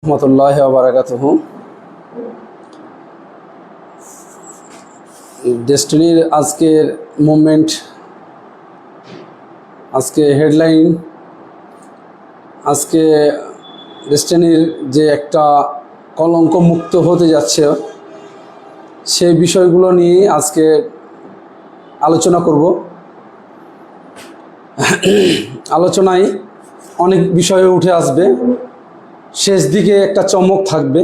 রহমতুল্লাহ বারাকাতুহু। ডেস্টিনির আজকের মুভমেন্ট, আজকে হেডলাইন, আজকে ডেস্টিনির যে একটা কলঙ্ক মুক্ত হতে যাচ্ছে সেই বিষয়গুলো নিয়ে আজকে আলোচনা করব। আলোচনায় অনেক বিষয় উঠে আসবে, শেষ দিকে একটা চমক থাকবে।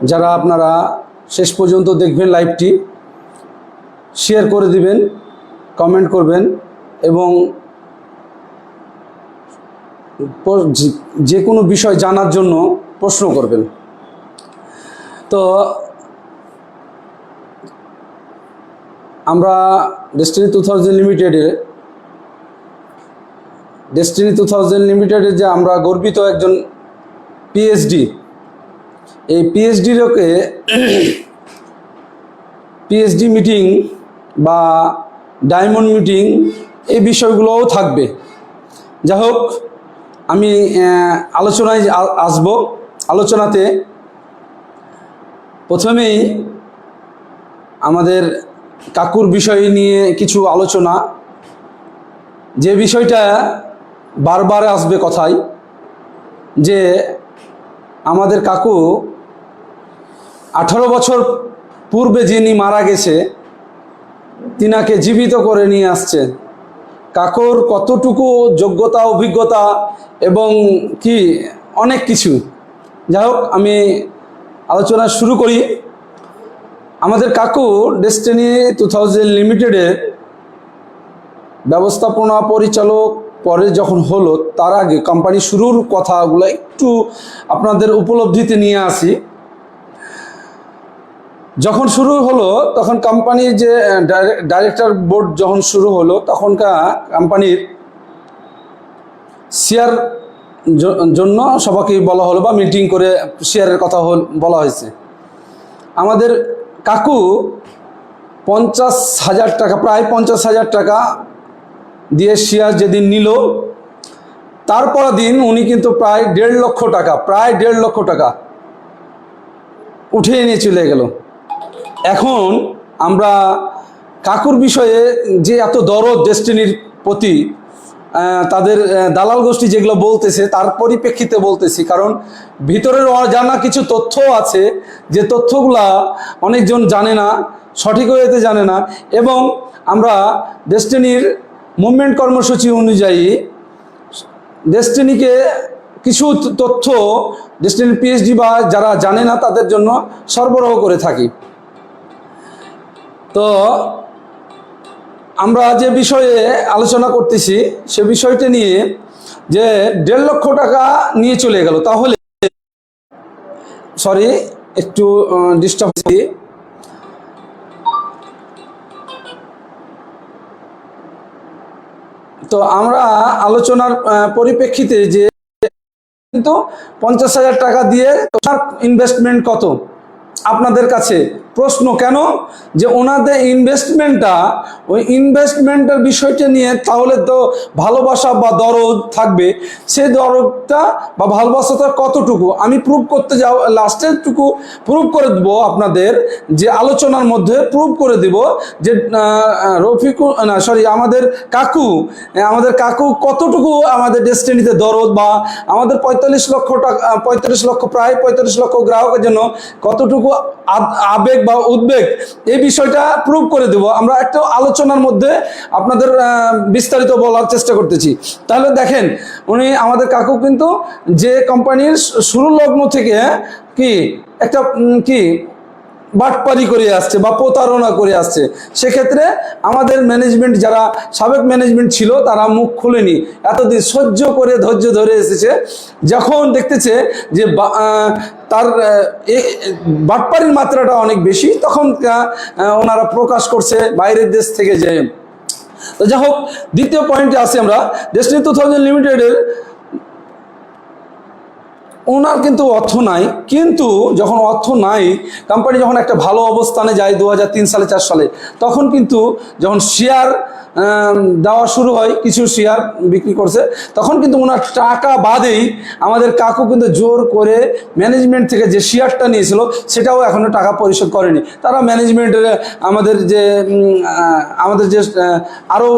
যারা আপনারা শেষ পর্যন্ত দেখবেন লাইভটি, শেয়ার করে দিবেন, কমেন্ট করবেন এবং যে কোনো বিষয় জানার জন্য প্রশ্ন করবেন। তো আমরা ডেস্টিনি 2000 লিমিটেডে যে আমরা গর্বিত একজন পিএইচডি, এই পিএইচডিরকে পিএইচডি মিটিং বা ডায়মন্ড মিটিং এই বিষয়গুলোও থাকবে। যাই হোক, আমি আলোচনায় আসব। আলোচনাতে প্রথমেই আমাদের কাকুর বিষয় নিয়ে কিছু আলোচনা, যে বিষয়টা বারবার আসবে কথায়, যে আমাদের কাকু 18 বছর পূর্বে যিনি মারা গেছে তিনাকে জীবিত করে নিয়ে আসছে। কাকুর কতটুকু যোগ্যতা, অভিজ্ঞতা এবং কি অনেক কিছু। যাই হোক, আমি আলোচনা শুরু করি। আমাদের কাকু ডেস্টিনি 2000 লিমিটেডের ব্যবস্থাপনা পরিচালক পরে যখন হলো, তার আগে কোম্পানি শুরুর কথাগুলো একটু আপনাদের উপলব্ধিতে নিয়ে আসি। যখন শুরু হলো তখন কোম্পানির যে ডাইরেক্টর বোর্ড যখন শুরু হলো, তখনকার কোম্পানির শেয়ার জন্য সবাইকে বলা হলো বা মিটিং করে শেয়ারের কথা বলা হয়েছে। আমাদের কাকু 50,000 টাকা, প্রায় 50,000 টাকা দিয়ে শেয়ার যেদিন নিল, তারপর দিন উনি কিন্তু প্রায় 1.5 লক্ষ টাকা উঠিয়ে নিয়ে চলে গেল। এখন আমরা কাকুর বিষয়ে যে এত দরদ ডেস্টিনির প্রতি, তাদের দালাল গোষ্ঠী যেগুলো বলতেছে তার পরিপ্রেক্ষিতে বলতেছি, কারণ ভিতরের অজানা কিছু তথ্য আছে, যে তথ্যগুলা অনেকজন জানে না, সঠিক ওয়েতে জানে না। এবং আমরা ডেস্টিনির মুভমেন্ট কর্মসূচি অনুযায়ী ডেস্টিনিকে কিছু তথ্য ডেস্টিনির পিএইচডি বা যারা জানে না তাদের জন্য সরবরাহ করে থাকি। তো আমরা যে বিষয়ে আলোচনা করতেছি সে বিষয়টা নিয়ে, যে 1.5 লক্ষ টাকা নিয়ে চলে গেল। তাহলে সরি, একটু ডিস্টার্ব হচ্ছে। তো আমরা আলোচনার পরিপ্রেক্ষিতে যে কিন্তু 50,000 টাকা দিয়ে তোমার ইনভেস্টমেন্ট কত, আপনাদের কাছে প্রশ্ন কেন, যে ওনাদের ইনভেস্টমেন্টটা, ওই ইনভেস্টমেন্টের বিষয়টা নিয়ে তাহলে তো ভালোবাসা বা দরদ থাকবে। সেই দরদটা বা ভালোবাসাটা কতটুকু আমি প্রুভ করতে যাও, লাস্টেরটুকু প্রুভ করে দেবো আপনাদের, যে আলোচনার মধ্যে প্রুভ করে দেব যে আমাদের কাকু কতটুকু আমাদের ডেস্টিনিতে দরদ, বা আমাদের 45 লক্ষ টাকা, 45 লক্ষ, প্রায় 45 লক্ষ গ্রাহকের জন্য কতটুকু আবেগ বা উদ্বেগ, এই বিষয়টা প্রুভ করে দেব। আমরা একটা আলোচনার মধ্যে আপনাদের বিস্তারিত বলার চেষ্টা করতেছি। তাহলে দেখেন, উনি আমাদের কাকু কিন্তু যে কোম্পানির শুরু লগ্ন থেকে কি একটা বাটপারি করে আসছে বা প্রতারণা করে আসছে, সেক্ষেত্রে আমাদের ম্যানেজমেন্ট, যারা সাবেক ম্যানেজমেন্ট ছিল, তারা মুখ খুলেনি, এতদিন সহ্য করে ধৈর্য ধরে এসেছে। যখন দেখতেছে যে তার বাটপারির মাত্রাটা অনেক বেশি, তখন ওনারা প্রকাশ করছে বাইরের দেশ থেকে যে। তো যাই হোক, দ্বিতীয় পয়েন্টে আসি আমরা। ডেস্টিনি 2000 লিমিটেডের ওনার কিন্তু অর্থ নাই, কিন্তু যখন অর্থ নাই, কোম্পানি যখন একটা ভালো অবস্থানে যায় 2003 সালে 4 সালে, তখন কিন্তু যখন শেয়ার দেওয়া শুরু হয়, কিছু শেয়ার বিক্রি করছে, তখন কিন্তু ওনার টাকা বাদেই আমাদের কাকু কিন্তু জোর করে ম্যানেজমেন্ট থেকে যে শেয়ারটা নিয়েছিল সেটাও এখনও টাকা পরিশোধ করেনি। তারা ম্যানেজমেন্টের আমাদের যে আরও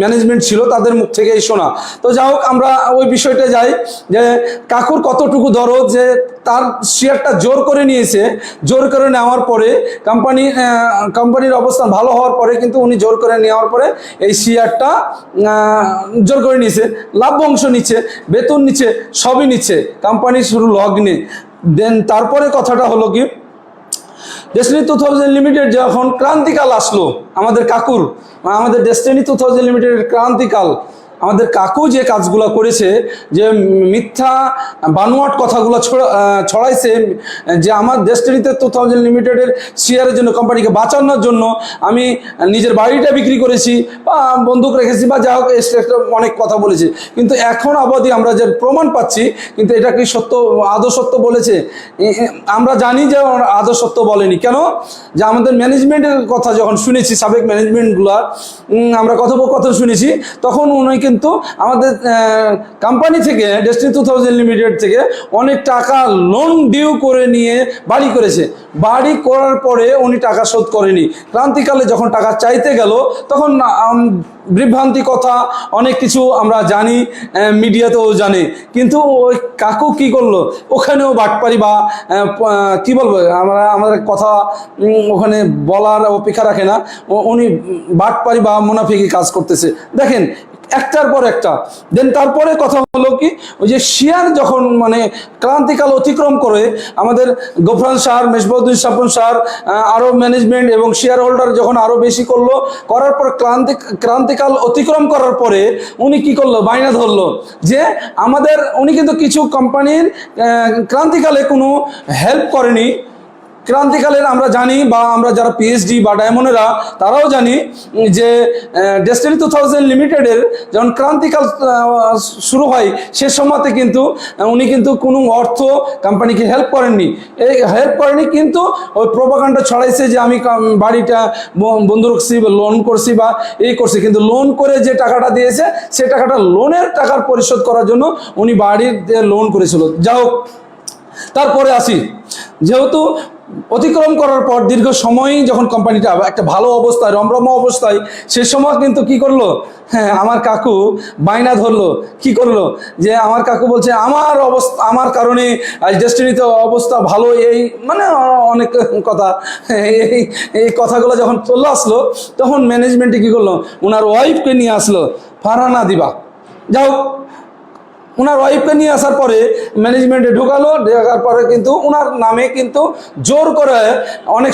ম্যানেজমেন্ট ছিল তাদের মুখ থেকেই শোনা। তো যাই হোক, আমরা ওই বিষয়টা যাই যে কাকুর কতটুকু দরদ যে তার শেয়ারটা জোর করে নিয়েছে। জোর করে নেওয়ার পরে কোম্পানির অবস্থান ভালো হওয়ার পরে কিন্তু উনি জোর করে নেওয়ার পরে এই শেয়ারটা জোর করে নিয়েছে, লাভ অংশ নিচ্ছে, বেতন নিচ্ছে, সবই নিচ্ছে, কোম্পানির শুরু লগ্নে। দেন তারপরে কথাটা হলো কি, ডেস্টিনি 2000 লিমিটেড যখন ক্রান্তিকাল আসলো আমাদের কাকুর, আমাদের ডেস্টিনি 2000 লিমিটেডের ক্রান্তিকাল, আমাদের কাকু যে কাজগুলো করেছে, যে মিথ্যা বানোয়াট কথাগুলো ছড়াইছে, যে আমার ডেস্টিনিতে 2000 লিমিটেডের শেয়ারের জন্য, কোম্পানিকে বাঁচানোর জন্য আমি নিজের বাড়িটা বিক্রি করেছি বা বন্দুক রেখেছি বা যা হোক অনেক কথা বলেছি, কিন্তু এখন অবধি আমরা যে প্রমাণ পাচ্ছি, কিন্তু এটা কি সত্য, আদৌ সত্য বলেছে? আমরা জানি যে আদৌ সত্য বলেনি। কেন? যে আমাদের ম্যানেজমেন্টের কথা যখন শুনেছি, সাবেক ম্যানেজমেন্টগুলার আমরা কথোপকথন শুনেছি, তখন উনি কিন্তু আমাদের কোম্পানি থেকে, ডেস্টিনি 2000 লিমিটেড থেকে অনেক টাকা লোন ডিউ করে নিয়ে বাড়ি করেছে। বাড়ি করার পরে উনি টাকা শোধ করেনি। ক্রান্তিকালে যখন টাকা চাইতে গেল, তখন বিভ্রান্তি কথা অনেক কিছু আমরা জানি, মিডিয়াতেও জানে, কিন্তু ওই কাকু কি করলো, ওখানেও বাটপারি বা কি বলবো, আমাদের কথা ওখানে বলার অপেক্ষা রাখে না, উনি বাটপারি বা মুনাফিকি কাজ করতেছে। দেখেন, একটার পর একটা। দেন তারপরে কথা হলো কি, ওই যে শেয়ার যখন ক্রান্তিকাল অতিক্রম করে আমাদের গফরান স্যার, মেজবাউদ্দিন স্বপন স্যার, আরও ম্যানেজমেন্ট এবং শেয়ার হোল্ডার যখন আরও বেশি করলো, করার পর ক্রান্তিকাল অতিক্রম করার পরে উনি কি করলো, বায়না ধরলো যে উনি কিন্তু কিছু কোম্পানির ক্রান্তিকালে কোনো হেল্প করেনি। ক্রান্তিকালের আমরা জানি, বা আমরা যারা পিএইচডি বা ডায়মন্ডেরা তারাও জানি যে ডেস্টিনি 2000 লিমিটেডের যখন ক্রান্তিকাল শুরু হয়, সে সময়তে কিন্তু উনি কিন্তু কোনো অর্থ কোম্পানিকে হেল্প করেননি। এই হেল্প করেনি, কিন্তু ওই প্রোপাগান্ডা ছড়াইছে যে আমি বাড়িটা বন্ধ রাখছি, লোন করছি বা এই করছি, কিন্তু লোন করে যে টাকাটা দিয়েছে, সে টাকাটা লোনের টাকার পরিশোধ করার জন্য উনি বাড়ির লোন করেছিল। যাই হোক, তারপরে আসি, যেহেতু অতিক্রম করার পর দীর্ঘ সময় যখন কোম্পানিটা একটা ভালো অবস্থায়, রমরমা অবস্থায়, সে সময় কিন্তু কি করলো, হ্যাঁ, আমার কাকু বায়না ধরলো, কি করলো, যে আমার কাকু বলছে আমার কারণে আজ ডেস্টিনিতে অবস্থা ভালো, এই অনেক কথা, এই কথাগুলো যখন চলে আসলো, তখন ম্যানেজমেন্টে কি করলো, ওনার ওয়াইফকে নিয়ে আসলো, ফারহানা দিবা। যাই হোক, ওনার ওয়াইফকে নিয়ে আসার পরে ম্যানেজমেন্টে ঢোকালো, ঢোকার পরে কিন্তু ওনার নামে কিন্তু জোর করে অনেক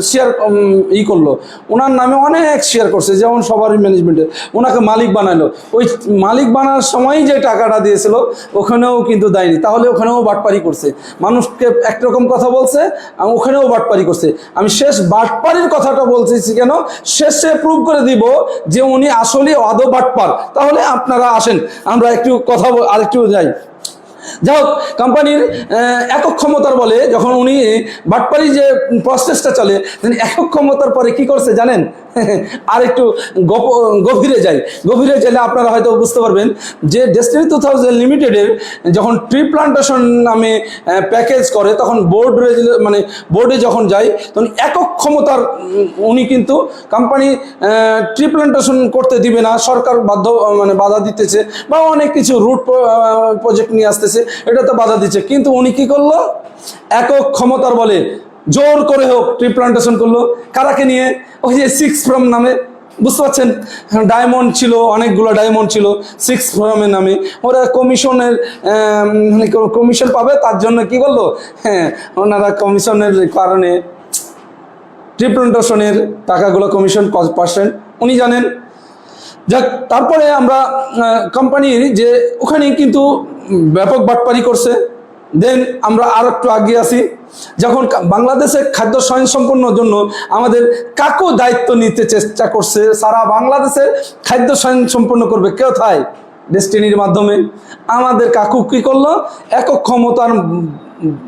শেয়ার করলো, ওনার নামে অনেক শেয়ার করছে, যেমন সবারই ম্যানেজমেন্টে ওনাকে মালিক বানালো। ওই মালিক বানার সময় যে টাকাটা দিয়েছিল ওখানেও কিন্তু দেয়নি, তাহলে ওখানেও বাটপারি করছে, মানুষকে একরকম কথা বলছে, ওখানেও বাটপারি করছে। আমি শেষ বাটপারির কথাটা বলতেছি কেন, শেষে প্রুভ করে দিব যে উনি আসলে আদৌ বাটপার। তাহলে আপনারা আসেন, আমরা একটু কথা আরেকটু যাই। যাই হোক, কোম্পানির একক ক্ষমতার বলে যখন উনি বাটপারি যে প্রসেসটা চলে, একক ক্ষমতার পরে কি করছে জানেন? আর একটু গভীরে গেলে আপনারা হয়তো বুঝতে পারবেন যে ডেস্টিনি 2000 লিমিটেডের যখন ট্রি প্লান্টেশন নামে প্যাকেজ করে, তখন বোর্ডে যখন যায়, তখন একক ক্ষমতার উনি কিন্তু কোম্পানি ট্রি প্লান্টেশন করতে দিবে না, সরকার বাধা দিতেছে, বা অনেক কিছু রুট প্রজেক্ট নিয়ে আসতেছে, এটা তো বাধা দিচ্ছে, কিন্তু উনি কি করলো, একক ক্ষমতার বলে জোর করে হোক ট্রি প্লান্টেশন করলো। কারাকে নিয়ে? ওই যে 6 ফ্রম নামে, বুঝতে পারছেন, ডায়মন্ড ছিল, অনেকগুলো ডায়মন্ড ছিল 6 ফ্রমের নামে, ওরা কমিশন পাবে, তার জন্য কি করলো, হ্যাঁ, ওনারা কমিশনের কারণে ট্রি প্লান্টেশনের টাকাগুলো কমিশন %, উনি জানেন। যাক, তারপরে আমরা কোম্পানির যে ওখানে কিন্তু ব্যাপক বাটপারি করছে। দেন আমরা আর একটু আগে আসি, যখন বাংলাদেশে খাদ্য স্বয়ংসম্পন্নর জন্য আমাদের কাকু দায়িত্ব নিতে চেষ্টা করছে, সারা বাংলাদেশের খাদ্য স্বয়ংসম্পন্ন করবে, কোথায়? ডেস্টিনির মাধ্যমে। আমাদের কাকু কি করলো, একক ক্ষমতার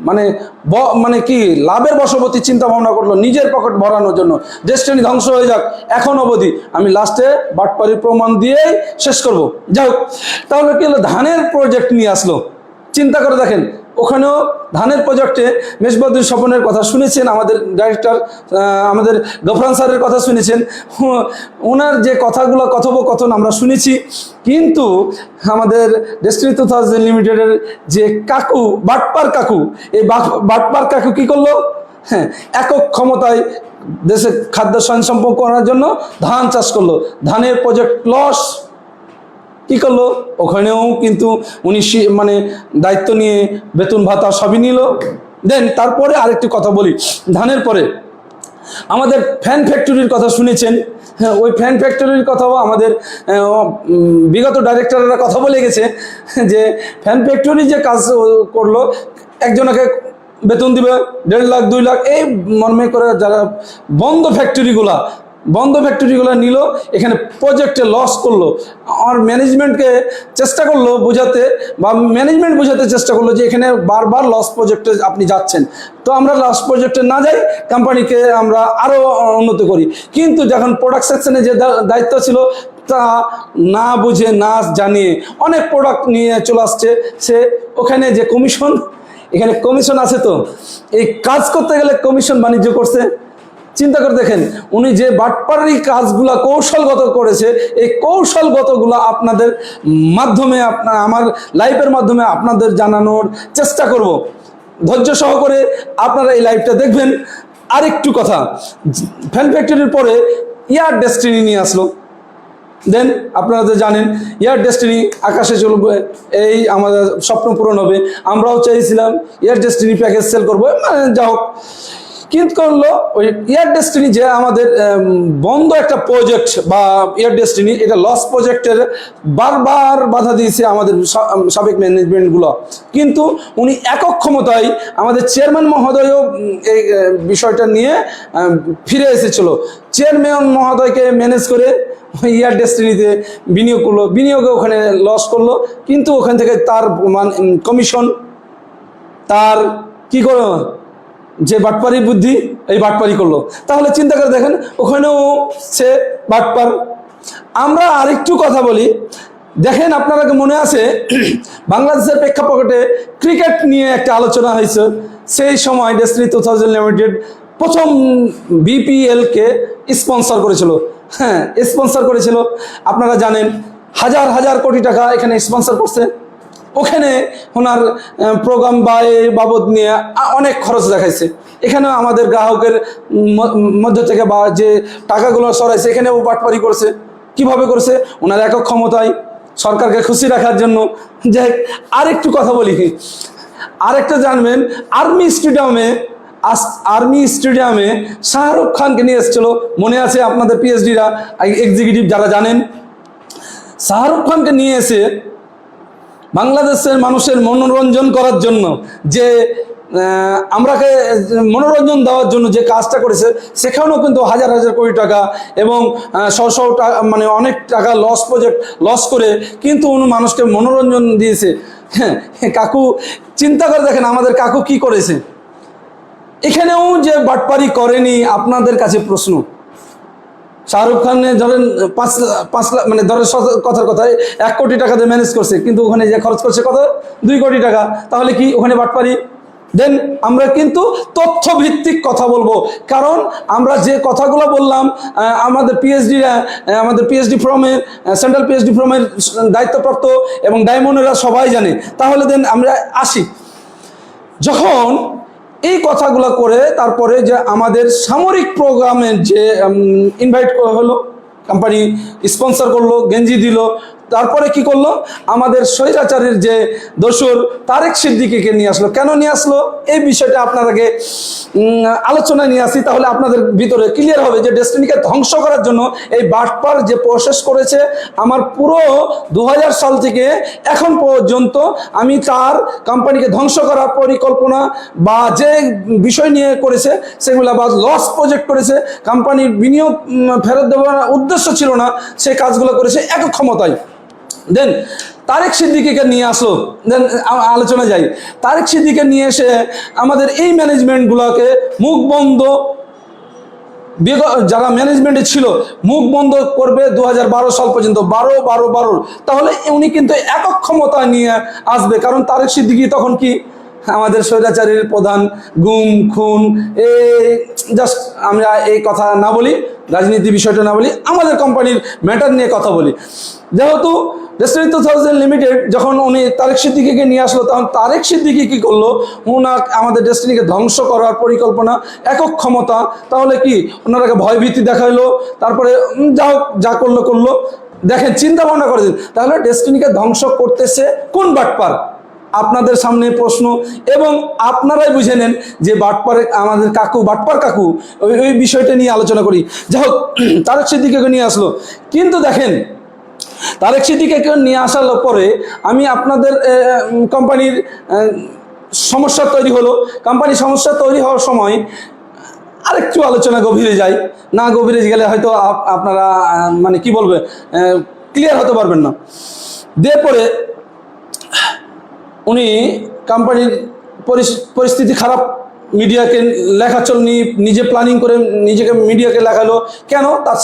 মানে মানে কি লাভের বশবর্তী চিন্তা ভাবনা করলো নিজের পকেট ভরানোর জন্য। ডেস্টিনি ধ্বংস হয়ে যাক এখন অবধি, আমি লাস্টে বাটপাড়ির প্রমাণ দিয়েই শেষ করব। যাই হোক, তাহলে কি হলো, ধানের প্রজেক্ট নিয়ে আসলো। চিন্তা করে দেখেন, ওখানেও ধানের প্রজেক্টে মেজবাউদ্দিন স্বপনের কথা শুনেছেন, আমাদের ডাইরেক্টর আমাদের গফরান স্যারের কথা শুনেছেন, ওনার যে কথাগুলো কথোপকথন আমরা শুনেছি। কিন্তু আমাদের ডেস্টিনি 2000 লিমিটেডের যে কাকু, বাটপার কাকু, এই বাটপার কাকু কি করলো, হ্যাঁ, একক ক্ষমতায় দেশে খাদ্য স্বয়ংসম্পূর্ণ করার জন্য ধান চাষ করলো। ধানের প্রজেক্ট লস। কি করলো, ওখানেও কিন্তু উনি মানে দায়িত্ব নিয়ে বেতন ভাতা সবই নিল। দেন তারপরে আরেকটি কথা বলি, ধানের পরে আমাদের ফ্যান ফ্যাক্টরির কথা শুনেছেন। হ্যাঁ, ওই ফ্যান ফ্যাক্টরির কথাও আমাদের বিগত ডাইরেক্টররা কথা বলে গেছে যে ফ্যান ফ্যাক্টরি যে কাজ করলো, একজনকে বেতন দিবে 1.5 লাখ 2 লাখ, এই মর্মে করে যারা বন্ধ ফ্যাক্টরিগুলো নিল, এখানে প্রজেক্টে লস করলো। আর ম্যানেজমেন্টকে চেষ্টা করলো বোঝাতে, বা ম্যানেজমেন্ট বোঝাতে চেষ্টা করলো যে এখানে বারবার লস প্রজেক্টে আপনি যাচ্ছেন, তো আমরা লস প্রজেক্টে না যাই, কোম্পানিকে আমরা আরও উন্নত করি। কিন্তু যখন প্রোডাক্ট সেকশনে যে দায়িত্ব ছিল, তা না বুঝে না জানিয়ে অনেক প্রোডাক্ট নিয়ে চলে আসছে সে। ওখানে যে কমিশন, এখানে কমিশন আছে, তো এই কাজ করতে গেলে কমিশন বাণিজ্য করছে। চিন্তা করে দেখেন, উনি যে বাটপাড়ি কাজগুলা কৌশলগত করেছে, এই কৌশলগতগুলো আপনাদের মাধ্যমে, আমার লাইভের মাধ্যমে আপনাদের জানানোর চেষ্টা করব। ধৈর্য সহকারে আপনারা এই লাইভটা দেখবেন। আরেকটু কথা, ফ্যান ফ্যাক্টরির পরে এয়ার ডেস্টিনি নিয়ে আসলো। দেন আপনারা তো জানেন, এয়ার ডেস্টিনি আকাশে চলবে, এই আমাদের স্বপ্ন পূরণ হবে। আমরাও চাইছিলাম এয়ার ডেস্টিনি প্যাকেজ সেল করবো, মানে যা হোক। কিন্তু করলো ওই এয়ার ডেস্টিনি যে আমাদের বন্ধ একটা প্রজেক্ট, বা এয়ার ডেস্টিনি এটা লস প্রজেক্টের বারবার বাধা দিয়েছে আমাদের সাবেক ম্যানেজমেন্টগুলো। কিন্তু উনি একক ক্ষমতায়, আমাদের চেয়ারম্যান মহোদয়ও এই বিষয়টা নিয়ে ফিরে এসেছিল। চেয়ারম্যান মহোদয়কে ম্যানেজ করে এয়ার ডেস্টিনিতে বিনিয়োগ করলো, বিনিয়োগে ওখানে লস করলো। কিন্তু ওখান থেকে তার কমিশন, তার কি করলো, যে বাটপারি বুদ্ধি, এই বাটপারি করলো। তাহলে চিন্তা করে দেখেন, ওখানেও সে বাটপার। আমরা আরেকটু কথা বলি, দেখেন আপনারা মনে আছে বাংলাদেশের প্রেক্ষাপটে ক্রিকেট নিয়ে একটা আলোচনা হয়েছে। সেই সময় ডেস্টিনি 2000 লিমিটেড প্রথম বিপিএলকে স্পন্সর করেছিল। হ্যাঁ, স্পন্সর করেছিল, আপনারা জানেন, হাজার হাজার কোটি টাকা এখানে স্পন্সর করছে। ওখানে ওনার প্রোগ্রাম বা এই বাবদ নিয়ে অনেক খরচ দেখাইছে। এখানেও আমাদের গ্রাহকের মধ্য থেকে বা যে টাকাগুলো সরাইছে, এখানেও বাটপারি করছে। কিভাবে করছে, ওনার একক ক্ষমতায় সরকারকে খুশি রাখার জন্য। যাই, আরেকটু কথা বলি, আরেকটা জানবেন, আর্মি স্টেডিয়ামে শাহরুখ খানকে নিয়ে এসেছিল, মনে আছে আপনাদের পিএইচডিরা, এক্সিকিউটিভ যারা জানেন, শাহরুখ খানকে নিয়ে এসে বাংলাদেশের মানুষের মনোরঞ্জন করার জন্য, যে আমরাকে মনোরঞ্জন দেওয়ার জন্য যে কাজটা করেছে, সেখানেও কিন্তু হাজার হাজার কোটি টাকা এবং শো টাকা, মানে অনেক টাকা লস করে কিন্তু উনি মানুষকে মনোরঞ্জন দিয়েছে। হ্যাঁ, কাকু চিন্তা করে দেখেন আমাদের কাকু কি করেছে। এখানেও যে বাটপারি করেনি, আপনাদের কাছে প্রশ্ন। শাহরুখ খানের ধরেন 5 লাখ, মানে ধরেন কথার কথায় 1 কোটি টাকা দিয়ে ম্যানেজ করছে, কিন্তু ওখানে যে খরচ করছে কত, 2 কোটি টাকা। তাহলে কি ওখানে বাটপারি? দেন আমরা কিন্তু তথ্য ভিত্তিক কথা বলবো, কারণ আমরা যে কথাগুলো বললাম, আমাদের পিএইচডি ফর্মের, সেন্ট্রাল পিএইচডি ফর্মের দায়িত্বপ্রাপ্ত এবং ডায়মন্ডেরা সবাই জানে। তাহলে দেন আমরা আসি, যখন এই কথাগুলো করে তারপরে যে আমাদের সামরিক প্রোগ্রামের যে ইনভাইট হলো, কোম্পানি স্পন্সর করলো, গেঞ্জি দিল, তারপরে কি করলো, আমাদের স্বৈরাচারের যে দোসর তারেক সিদ্দিকীকে নিয়ে আসলো। কেন নিয়ে আসলো, এই বিষয়টা আপনাদেরকে আলোচনায় নিয়ে আসি, তাহলে আপনাদের ভিতরে ক্লিয়ার হবে যে ডেস্টিনিকে ধ্বংস করার জন্য এই বাটপার যে প্রসেস করেছে, আমার পুরো 2000 সাল থেকে এখন পর্যন্ত আমি তার কোম্পানিকে ধ্বংস করার পরিকল্পনা বা যে বিষয় নিয়ে করেছে সেগুলো, বা লস প্রজেক্ট করেছে, কোম্পানির বিনিয়োগ ফেরত দেওয়ার উদ্দেশ্য ছিল না, সেই কাজগুলো করেছে একক ক্ষমতায়। দেন তারেক সিদ্দিকীকে নিয়ে আসলো, দেন আলোচনা যাই। তারেক সিদ্দিকীকে নিয়ে এসে আমাদের এই ম্যানেজমেন্টগুলোকে মুখ বন্ধ, যারা ম্যানেজমেন্টে ছিল মুখ বন্ধ করবে 2012 সাল পর্যন্ত, 12 তাহলে উনি কিন্তু একক ক্ষমতা নিয়ে আসবে। কারণ তারেক সিদ্দিকী তখন কি আমাদের স্বৈরাচারীর প্রধান, গুম খুন, এই জাস্ট আমরা এই কথা না বলি, রাজনীতি বিষয়টা না বলি, আমাদের কোম্পানির ম্যাটার নিয়ে কথা বলি। যেহেতু ডেস্টিনি 2000 লিমিটেড যখন উনি তারেক সিদ্দিকীকে নিয়ে আসলো, তখন তারেক সিদ্দিকী কী করলো, আমাদের ডেস্টিনিকে ধ্বংস করার পরিকল্পনা, একক ক্ষমতা। তাহলে কি ওনারাকে ভয়ভীতি দেখাইলো, তারপরে যা করলো। দেখেন, চিন্তা ভাবনা করেছেন, তাহলে ডেস্টিনিকে ধ্বংস করতেছে কোন বাটপার? আপনাদের সামনে প্রশ্ন, এবং আপনারাই বুঝে নেন যে বাটপারে আমাদের বাটপার কাকু, ওই বিষয়টা নিয়ে আলোচনা করি। যাই হোক, তারেক সিদ্দিকীকে নিয়ে আসলো, কিন্তু দেখেন তারেক সিদ্দিকীকে নিয়ে আসার পরে আমি আপনাদের কোম্পানির সমস্যা তৈরি হলো। কোম্পানির সমস্যা তৈরি হওয়ার সময় আরেকটু আলোচনা গভীরে যাই, না গভীরে গেলে হয়তো আপনারা মানে কি বলবে, ক্লিয়ার হতে পারবেন না। দিয়ে পরে উনি কোম্পানির পরিস্থিতি খারাপ, মিডিয়াকে লেখাচল নিয়ে নিজে প্ল্যানিং করে নিজেকে মিডিয়াকে লেখালো। কেন? তার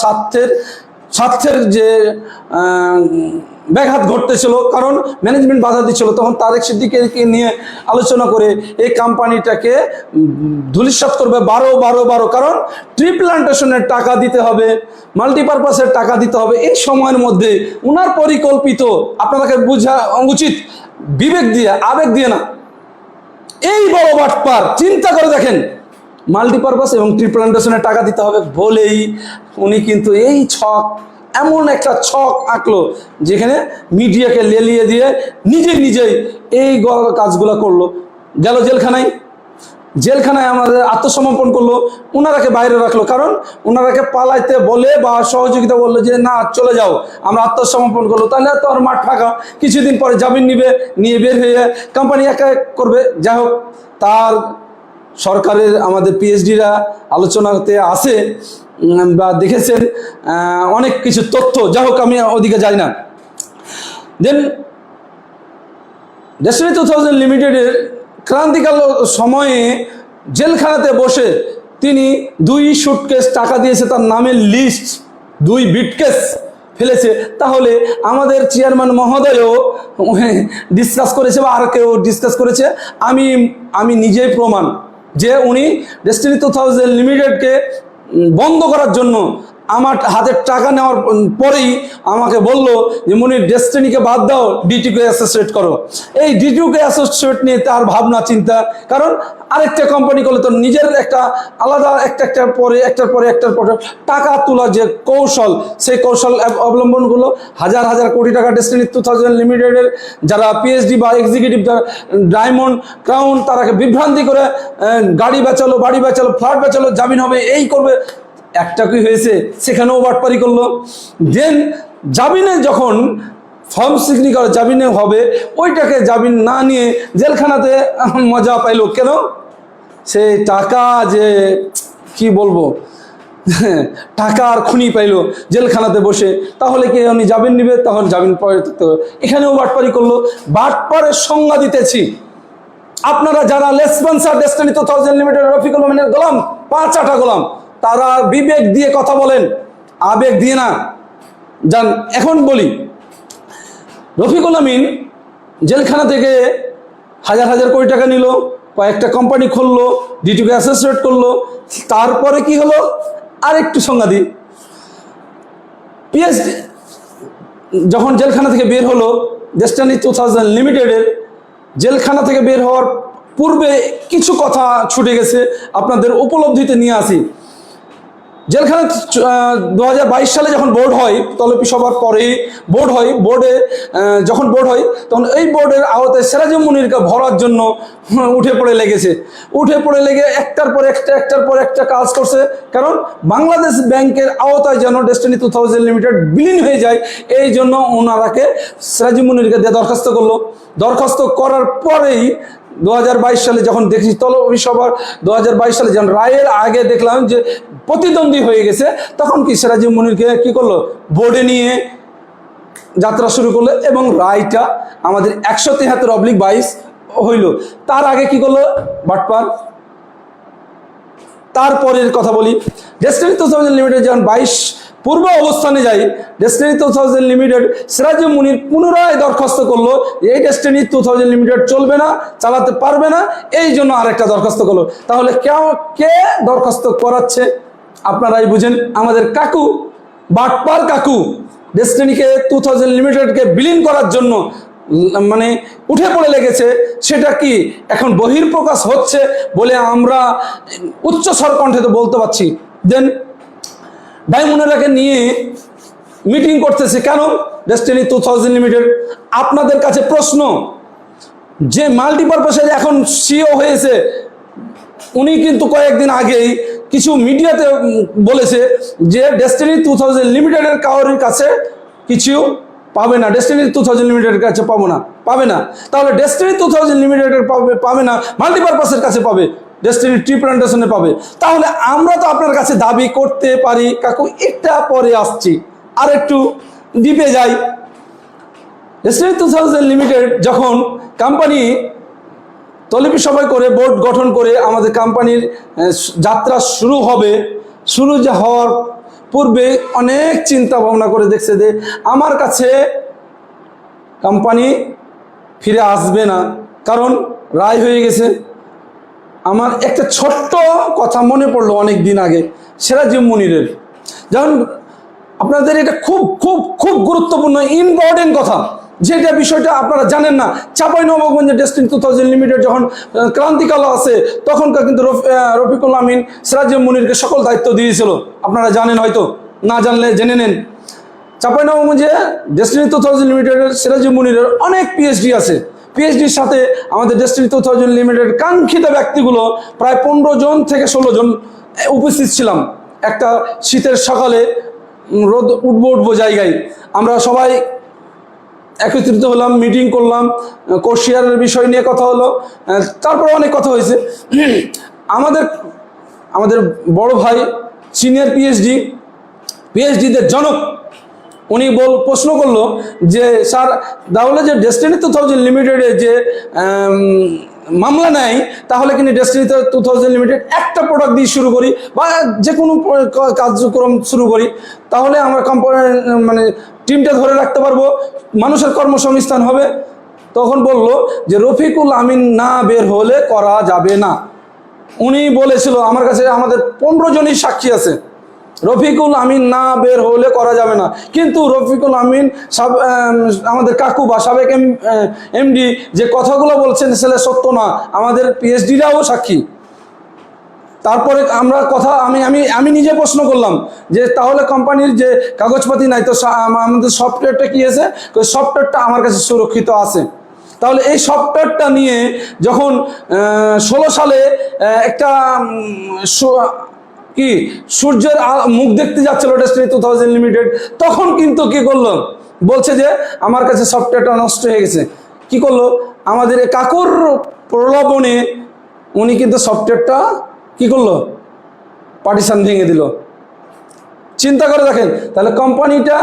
স্বার্থের যে ব্যাঘাত ঘটতেছিল, কারণ ম্যানেজমেন্ট বাধা দিচ্ছিল। তখন তারেক সিদ্দিকীকে নিয়ে আলোচনা করে এই কোম্পানিটাকে ধূলিসাৎ করবে 12 কারণ ট্রি প্ল্যান্টেশনের টাকা দিতে হবে, মাল্টিপারপাসের টাকা দিতে হবে। এই সময়ের মধ্যে উনার পরিকল্পিত, আপনাদেরকে বোঝা উচিত বিবেক দিয়ে, আবেগ দিয়ে না। এই বড় বাটপার, চিন্তা করে দেখেন, মাল্টিপারপাস এবং ট্রি প্ল্যান্টেশনের টাকা দিতে হবে বলেই উনি কিন্তু এই এমন একটা ছক আঁকলো, যেখানে মিডিয়াকে লেলিয়ে দিয়ে নিজেই এই কাজগুলো করলো। গেল জেলখানায় আমাদের আত্মসমর্পণ করলো, ওনারাকে বাইরে রাখলো। কারণ ওনারাকে পালাইতে বলে বা সহযোগিতা বললো যে না চলে যাও, আমরা আত্মসমর্পণ করলো। তাহলে তো আর মাঠ ফাঁকা, কিছুদিন পরে জামিন নিয়ে বের হয়ে কোম্পানি একা করবে। যাই হোক, তার সরকারের আমাদের পিএইচডিরা আলোচনাতে আসে বা দেখেছেন অনেক কিছু তথ্য। যাই হোক, আমি ওদিকে যাই না। দেন ডেস্টিনি 2000 লিমিটেডের ক্রান্তিকাল সময়ে জেলখানাতে বসে তিনি 2 সুটকেস টাকা দিয়েছে, তার নামের লিস্ট 2 বিটকেস ফেলেছে। তাহলে আমাদের চেয়ারম্যান মহোদয়ও ডিসকাস করেছে বা আর কেউ ডিসকাস করেছে, আমি নিজেই প্রমাণ যে উনি ডেস্টিনি 2000 লিমিটেডকে বন্ধ করার জন্য আমার হাতের টাকা নেওয়ার পরেই আমাকে বলল যে মনির, ডেস্টিনিকে বাদ দাও, ডিটিকে অ্যাসোসিয়েট করো। এই ডিটিকে অ্যাসোসিয়েট নিয়ে তার ভাবনা চিন্তা, কারণ আরেকটা কোম্পানি করলে তো নিজের একটা আলাদা একটার পরে টাকা তোলার যে কৌশল, সেই কৌশল অবলম্বন করলো। হাজার কোটি টাকা ডেস্টিনি 2000 লিমিটেডের যারা পিএইচডি বা এক্সিকিউটিভ, ডায়মন্ড ক্রাউন, তারাকে বিভ্রান্তি করে গাড়ি বেচালো, বাড়ি বেচালো, ফ্ল্যাট বেচালো, জামিন হবে, এই করবে। একটা কি হয়েছে, সেখানেও বাটপারি করলো। দেন জামিনে যখন ফর্ম সিগনেচার জামিনে হবে, ওইটাকে জামিন না নিয়ে জেলখানাতে মজা পাইলো। কেন? সে টাকা, যে কি বলবো, টাকার খুনি পাইলো জেলখানাতে বসে। তাহলে কি উনি জামিন নিবে? তখন জামিন পরে এখানেও বাটপারি করলো। বাটপারের সংজ্ঞা দিতেছি, আপনারা যারা লেসপন্সার ডেস্টিনি 2000 লিমিটেড রফিকুল আমিনের গোলাম, 5 গোলাম, তারা বিবেক দিয়ে কথা বলেন, আবেগ দিয়ে না। যান, এখন বলি, রফিকুল আমিন জেলখানা থেকে হাজার কোটি টাকা নিল, কয়েকটা কোম্পানি খুললো, ডিটিকে অ্যাসোসিয়েট করলো। তারপরে কি হলো, আরেকটু সংজ্ঞা দিই। পিএইচডি যখন জেলখানা থেকে বের হলো, ডেস্টিনি 2000 লিমিটেডের জেলখানা থেকে বের হওয়ার পূর্বে কিছু কথা ছুটে গেছে, আপনাদের উপলব্ধিতে নিয়ে আসি। জেলখানা 2022 সালে যখন বোর্ড হয়, তলবি সবার পরে বোর্ড হয়, যখন বোর্ড হয় তখন এই বোর্ডের আওতায় সিরাজুল মুনিরকে ভরার জন্য উঠে পড়ে লেগে একটার পর একটা কাজ করছে। কারণ বাংলাদেশ ব্যাংকের আওতায় যেন ডেস্টিনি 2000 লিমিটেড বিলীন হয়ে যায়, এই জন্য ওনারাকে সিরাজুল মুনিরকে দিয়ে দরখাস্ত করলো। দরখাস্ত করার পরেই 2022 সালে যখন দেখি তলবি সবার 2022 সালে যখন রায়ের আগে দেখলাম যে প্রতিদ্বন্দ্বী হয়ে গেছে, তখন কি সিরাজুল মুনিরকে কি করলো, বোর্ডে নিয়ে যাত্রা শুরু করলো এবং রায়টা আমাদের 173/22 হইল। তার আগে কি করলো বাটপার? তারপরের কথা বলি, ডেস্টিনি 2000 লিমিটেড যখন 22 পূর্ব অবস্থানে যায়, ডেস্টিনি 2000 লিমিটেড সিরাজুল মুনির পুনরায় দরখাস্ত করলো এই ডেস্টিনি 2000 লিমিটেড চলবে না, চালাতে পারবে না, এই জন্য আরেকটা দরখাস্ত করলো। তাহলে কে দরখাস্ত করাচ্ছে? আপনারাই বুঝেন। আমাদের কাকু, বাটপার কাকু ডেস্টিনিকে 2000 লিমিটেডকে বিলীন করার জন্য মানে উঠে পড়ে লেগেছে। সেটা কি এখন বহির্প্রকাশ হচ্ছে বলে আমরা উচ্চ স্বর কণ্ঠে তো বলতে পারছি। দেন ডায়মন্ডেরাকে নিয়ে মিটিং করতেছে কেন ডেস্টিনি 2000 লিমিটেড? আপনাদের কাছে প্রশ্ন, যে মাল্টিপারপাসের এখন সিও হয়েছে উনি কিন্তু কয়েকদিন আগেই কিছু মিডিয়াতে বলেছে যে ডেস্টিনি 2000 লিমিটেডের কারোর কাছে কিছু পাবে না, ডেস্টিনি 2000 লিমিটেডের কাছে পাবে না। তাহলে ডেস্টিনি 2000 লিমিটেডের পাবে না, মাল্টিপারপাসের কাছে পাবে, ডেস্টিনি ট্রি প্ল্যান্টেশনে পাবে। তাহলে আমরা তো আপনার কাছে দাবি করতে পারি। কাকু এটা পরে আসছি, আর একটু ডিপে যাই। ডেস্টিনি 2000 লিমিটেড যখন কোম্পানি তলবি সভায় করে বোর্ড গঠন করে আমাদের কোম্পানির যাত্রা শুরু হবে, হওয়ার পূর্বে অনেক চিন্তা ভাবনা করে দেখছে যে আমার কাছে কোম্পানি ফিরে আসবে না, কারণ রায় হয়ে গেছে। আমার একটা ছোট্ট কথা মনে পড়লো অনেক দিন আগে, সিরাজুল মুনিরের, যখন আপনাদের এটা খুব খুব খুব গুরুত্বপূর্ণ ইম্পর্টেন্ট কথা, যেটা বিষয়টা আপনারা জানেন না। চাঁপাইনবাবগঞ্জের ডেস্টিনি 2000 লিমিটেড যখন ক্রান্তিকাল আছে তখনকার কিন্তু রফিকুল আমিন সিরাজুল মুনিরকে সকল দায়িত্ব দিয়েছিল, আপনারা জানেন, হয়তো না জানলে জেনে নেন। চাঁপাইনবাবগঞ্জে ডেস্টিনি 2000 লিমিটেডের সিরাজুল মুনিরের অনেক পিএইচডি আছে। পিএইচডির সাথে আমাদের ডেস্টিনি 2000 লিমিটেড কাঙ্ক্ষিত ব্যক্তিগুলো প্রায় 15 জন থেকে 16 জন উপস্থিত ছিলাম। একটা শীতের সকালে রোদ উঠবো জায়গায় আমরা সবাই একত্রিত হলাম, মিটিং করলাম, কোর্সিয়ারের বিষয় নিয়ে কথা হলো, তারপরে অনেক কথা হয়েছে। আমাদের বড় ভাই সিনিয়র পিএইচডিদের জনক উনি প্রশ্ন করলো যে স্যার তাহলে যে ডেস্টিনি 2000 লিমিটেডে যে মামলা নেয়, তাহলে কিন্তু ডেস্টিনি 2000 লিমিটেড একটা প্রোডাক্ট দিয়ে শুরু করি বা যে কোনো কার্যক্রম শুরু করি, তাহলে আমরা কোম্পানি মানে টিমটা ধরে রাখতে পারবো, মানুষের কর্মসংস্থান হবে। তখন বলল যে রফিকুল আমিন না বের হলে করা যাবে না। উনি বলেছিল, আমার কাছে আমাদের 15 জনই সাক্ষী আছে, রফিকুল আমিন না বের হলে করা যাবে না। কিন্তু রফিকুল আমিন আমাদের কাকু বা সাবেক এমডি যে কথাগুলো বলছেন সেটা সত্য না, আমাদের পিএইচডিরাও সাক্ষী। তারপরে আমি নিজে প্রশ্ন করলাম যে তাহলে কোম্পানির যে কাগজপাতি নাই, তো আমাদের সফটওয়্যারটা কি আছে? সফটওয়্যারটা আমার কাছে সুরক্ষিত আছে। তাহলে এই সফটওয়্যারটা নিয়ে যখন 16 সালে একটা সূর্যের মুখ দেখতে যাচ্ছিল ডেস্টিনি 2000 লিমিটেড, তখন কিন্তু কি করলো, বলছে যে আমার কাছে সফটওয়্যারটা নষ্ট হয়ে গেছে। কি করলো, আমাদের কাকুর প্রলোভনে উনি কিন্তু সফটওয়্যারটা কি করলো, পার্টিশন ভেঙে দিল। চিন্তা করে দেখেন, তাহলে কোম্পানিটা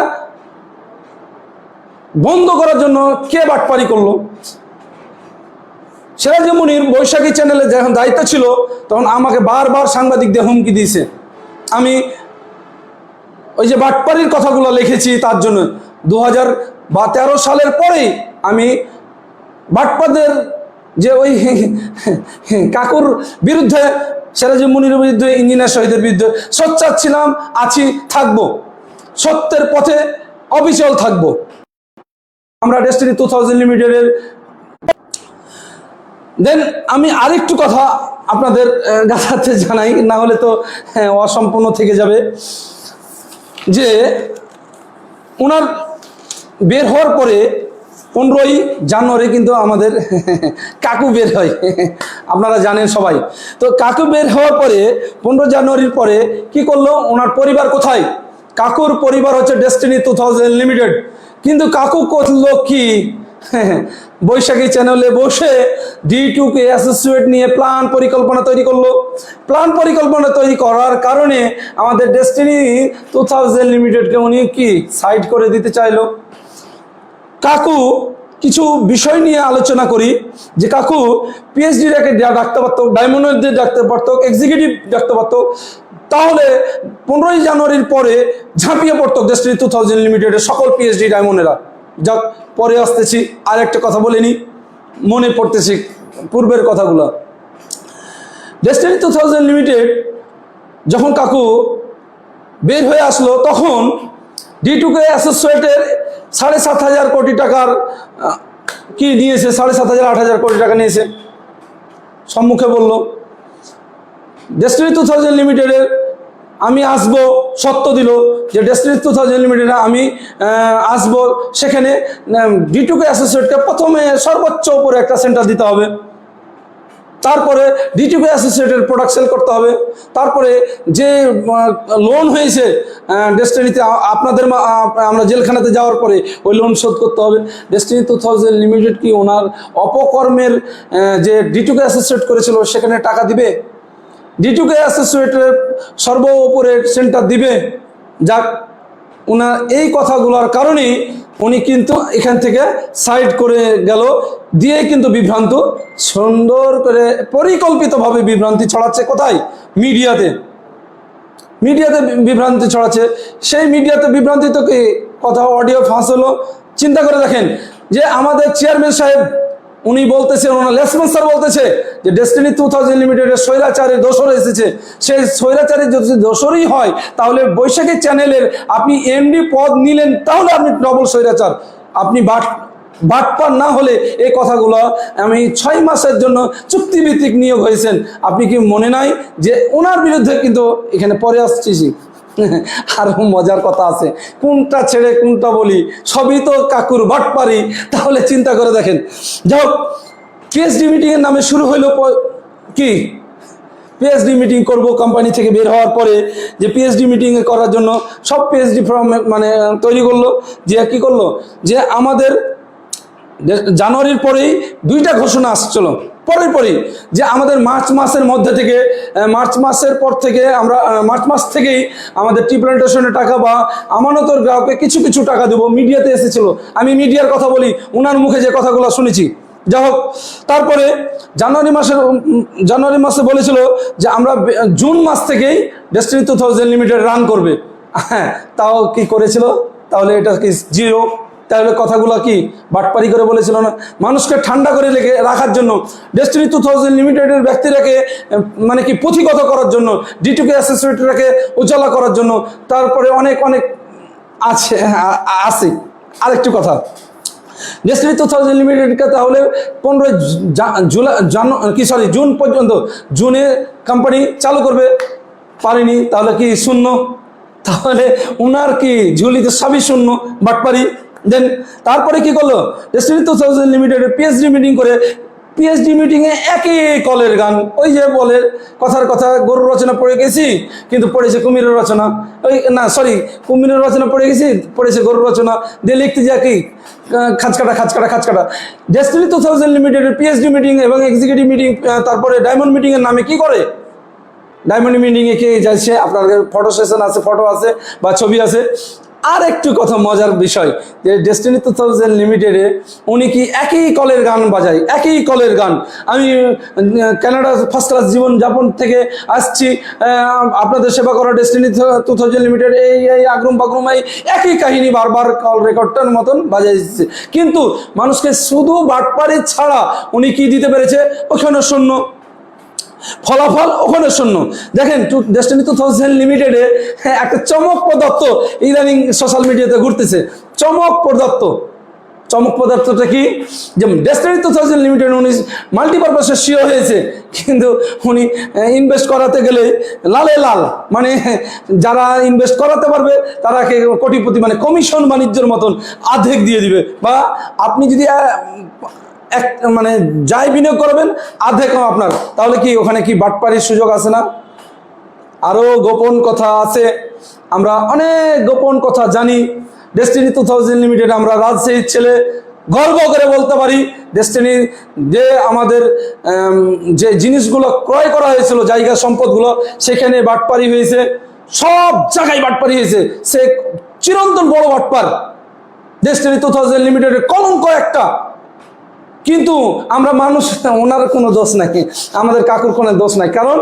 বন্ধ করার জন্য কে বাটপারি করলো? সিরাজুল মুনির বৈশাখী চ্যানেলে যখন দায়িত্ব ছিল তখন আমাকে বারবার সাংবাদিকদের হুমকি দিয়েছে। আমি ওই যে বাটপারির কথাগুলো লিখেছি, তার জন্য 2013 সালের পরেই আমি বাটপাদের যে ওই কাকুর বিরুদ্ধে, সিরাজুল মুনিরের বিরুদ্ধে, ইঞ্জিনিয়ার শহীদের বিরুদ্ধে সোচ্চার ছিলাম, আছি, থাকবো, সত্যের পথে অবিচল থাকবো। আমরা ডেস্টিনি 2000 লিমিটেডের দেন আমি আরেকটু কথা আপনাদের কাছে জানাই, না হলে তো অসম্পূর্ণ থেকে যাবে। যে ওনার বের হওয়ার পরে 15ই জানুয়ারি কিন্তু আমাদের কাকু বের হয়, আপনারা জানেন সবাই। তো কাকু বের হওয়ার পরে 15 জানুয়ারির পরে কি করলো, ওনার পরিবার কোথায়? কাকুর পরিবার হচ্ছে ডেস্টিনি 2000 লিমিটেড। কিন্তু কাকু করলো কি, বৈশাখী চ্যানেলে বসে D2কে অ্যাসোসিয়েট নিয়ে প্ল্যান পরিকল্পনা তৈরি করলো। প্ল্যান পরিকল্পনা তৈরি করার কারণে আমাদের ডেস্টিনি 2000 লিমিটেডকে উনি কি সাইড করে দিতে চাইলো। কাকু কিছু বিষয় নিয়ে আলোচনা করি, যে কাকু পিএইচডি রেখে ডাকতে পারতো, ডায়মন্ডদের ডাকতে পারতো, এক্সিকিউটিভ ডাকতে পারতো, তাহলে 15ই জানুয়ারির পরে ঝাঁপিয়ে পড়তো ডেস্টিনি 2000 লিমিটেডের সকল পিএইচডি ডায়মন্ডেরা। যাক, পরে আসতেছি, আর একটা কথা বলিনি, মনে পড়তেছি পূর্বের কথাগুলো। ডেস্টিনি 2000 লিমিটেড যখন কাকু বের হয়ে আসলো, তখন D2K অ্যাসোসিয়েটের 7,500 কোটি টাকার কি নিয়েছে, 7,500 8,000 কোটি টাকা নিয়েছে, সম্মুখে বলল ডেস্টিনি 2000 লিমিটেডের আমি আসবো, সত্য দিল যে ডেস্টিনি 2000 লিমিটেডে আমি আসবো, সেখানে D2K অ্যাসোসিয়েটকে প্রথমে সর্বোচ্চ উপরে একটা সেন্টার দিতে হবে, তারপরে D2K অ্যাসোসিয়েটের প্রোডাক্ট সেল করতে হবে, তারপরে যে লোন হয়েছে ডেস্টিনিতে আপনাদের আমরা জেলখানাতে যাওয়ার পরে ওই লোন শোধ করতে হবে। ডেস্টিনি 2000 লিমিটেড কি ওনার অপকর্মের যে D2K অ্যাসোসিয়েট করেছিল সেখানে টাকা দিবে? D2K অ্যাসোসিয়েটের সর্বোপরে সেন্টার দিবে? যাক, ওনার এই কথাগুলোর কারণেই উনি কিন্তু এখান থেকে সাইড করে গেল, দিয়ে কিন্তু বিভ্রান্ত, সুন্দর করে পরিকল্পিতভাবে বিভ্রান্তি ছড়াচ্ছে। কোথায়? মিডিয়াতে। মিডিয়াতে বিভ্রান্তি ছড়াচ্ছে। সেই মিডিয়াতে বিভ্রান্তি তো কি কথা অডিও ফাঁস হলো। চিন্তা করে দেখেন যে আমাদের চেয়ারম্যান সাহেব উনি বলতেছে, ওনার লেসম্যান স্যার বলতেছে যে ডেস্টিনি 2000 লিমিটেডের স্বৈরাচারের দোসর এসেছে। সেই স্বৈরাচারের যদি দোসরই হয়, তাহলে বৈশাখী চ্যানেলের আপনি এমডি পদ নিলেন, তাহলে আপনি ডবল স্বৈরাচার। আপনি বাটপার না হলে এই কথাগুলো, আমি 6 মাসের জন্য চুক্তিভিত্তিক নিয়োগ হয়েছেন, আপনি কি মনে নাই যে ওনার বিরুদ্ধে কিন্তু এখানে পরে আসছি। আরো মজার কথা আছে, কোনটা ছেড়ে কোনটা বলি, সবই তো কাকুর বাটপারি। তাহলে চিন্তা করে দেখেন, যাই হোক, পিএইচডি মিটিং এর নামে শুরু হইলো কি, পিএইচডি মিটিং করব কোম্পানি থেকে বের হওয়ার পরে, যে পিএইচডি মিটিং করার জন্য সব পিএইচডি ফর্ম মানে তৈরি করলো, যে কি করলো, যে আমাদের জানুয়ারির পরেই 2টা ঘোষণা আসছিল পরেই, যে আমাদের মার্চ মাসের মধ্যে থেকে, মার্চ মাসের পর থেকে আমরা মার্চ মাস থেকেই আমাদের টি প্ল্যান্টেশনের টাকা বা আমানতের গ্রাহককে কিছু কিছু টাকা দেবো। মিডিয়াতে এসেছিল, আমি মিডিয়ার কথা বলি, ওনার মুখে যে কথাগুলো শুনেছি। যাই হোক, তারপরে জানুয়ারি মাসে বলেছিল যে আমরা জুন মাস থেকেই ডেস্টিনি 2000 লিমিটেড রান করবে। হ্যাঁ, তাও কি করেছিল? তাহলে এটা কি জিরো? তাহলে কথাগুলো কি বাটপারি করে বলেছিল না? মানুষকে ঠান্ডা করে রাখার জন্য, ডেস্টিনি 2000 লিমিটেডের ব্যক্তিরাকে মানে কি পুঁথিগত করার জন্য, D2K অ্যাসোসিয়েটরাকে উজালা করার জন্য, তারপরে অনেক অনেক আছে। আরেকটি কথা, ডেস্টিনি 2000 লিমিটেডকে তাহলে 15 জুন পর্যন্ত, জুনে কোম্পানি চালু করবে, পারেনি, তাহলে কি শূন্য? তাহলে ওনার কি ঝুলিতে সবই শূন্য, বাটপারি। দেন তারপরে কি করলো, ডেস্টিনি 2000 লিমিটেডের পিএইচডি মিটিং করে, পিএইচডি মিটিংয়ে একই কলের গান, ওই যে বলে কথার কথা, গরুর রচনা পড়ে গেছি কিন্তু পড়েছে কুমিরের রচনা, ওই না সরি কুমিরের রচনা পড়ে গেছি, পড়েছে গরুর রচনা, দিয়ে লিখতে যা কি খাঁচকাটা। ডেস্টিনি 2000 লিমিটেডের পিএইচডি মিটিং এবং এক্সিকিউটিভ মিটিং, তারপরে ডায়মন্ড মিটিংয়ের নামে কি করে, ডায়মন্ড মিটিংয়ে কে যাচ্ছে, আপনার ফটো সেশন আছে, ফটো আছে বা ছবি আছে। আর একটু কথা মজার বিষয়, যে ডেস্টিনি 2000 লিমিটেডে উনি কি একই কলের গান বাজায়, একই কলের গান। আমি কানাডা ফার্স্ট ক্লাস জীবন যাপন থেকে আসছি, আপনাদের সেবা করা ডেস্টিনি 2000 লিমিটেড এই আগরুম বাগরুম, এই একই কাহিনী বারবার কল রেকর্ডটার মতন বাজাই দিচ্ছে। কিন্তু মানুষকে শুধু বাটপারি ছাড়া উনি কি দিতে পেরেছে? ওখানে শূন্য, ফলাফল ওখানে শূন্য। দেখেন ডেস্টিনি 2000 লিমিটেডে একটা চমক পদার্থ ইদানিং সোশ্যাল মিডিয়াতে ঘুরতেছে। চমক পদার্থটা কি, যে ডেস্টিনি 2000 লিমিটেড উনি মাল্টিপারপাসের সিও হয়েছে, কিন্তু উনি ইনভেস্ট করাতে গেলে লালে লাল, মানে যারা ইনভেস্ট করাতে পারবে তারাকে কোটিপতি, মানে কমিশন বাণিজ্যের মতন আধেক দিয়ে দিবে। বা আপনি যদি মানে যাই বিনিয়োগ করবেন আধেক আপনার, তাহলে কি ওখানে কি বাটপাড়ির সুযোগ আছে না? আরো গোপন কথা আছে, আমরা অনেক গোপন কথা জানি। ডেস্টিনি 2000 লিমিটেড, আমরা রাজশাহীর ছেলে, গর্ব করে বলতে পারি ডেস্টিনি যে আমাদের যে জিনিসগুলো ক্রয় করা হয়েছিল, জায়গা সম্পদগুলো, সেখানে বাটপাড়ি হয়েছে, সব জায়গায় বাটপাড়ি হয়েছে। সে চিরন্তন বড় বাটপার, ডেস্টিনি 2000 লিমিটেডের কলঙ্ক একটা। কিন্তু আমরা মানুষ, ওনার কোনো দোষ নাই, আমাদের কাকুর কোনো দোষ নাই, কারণ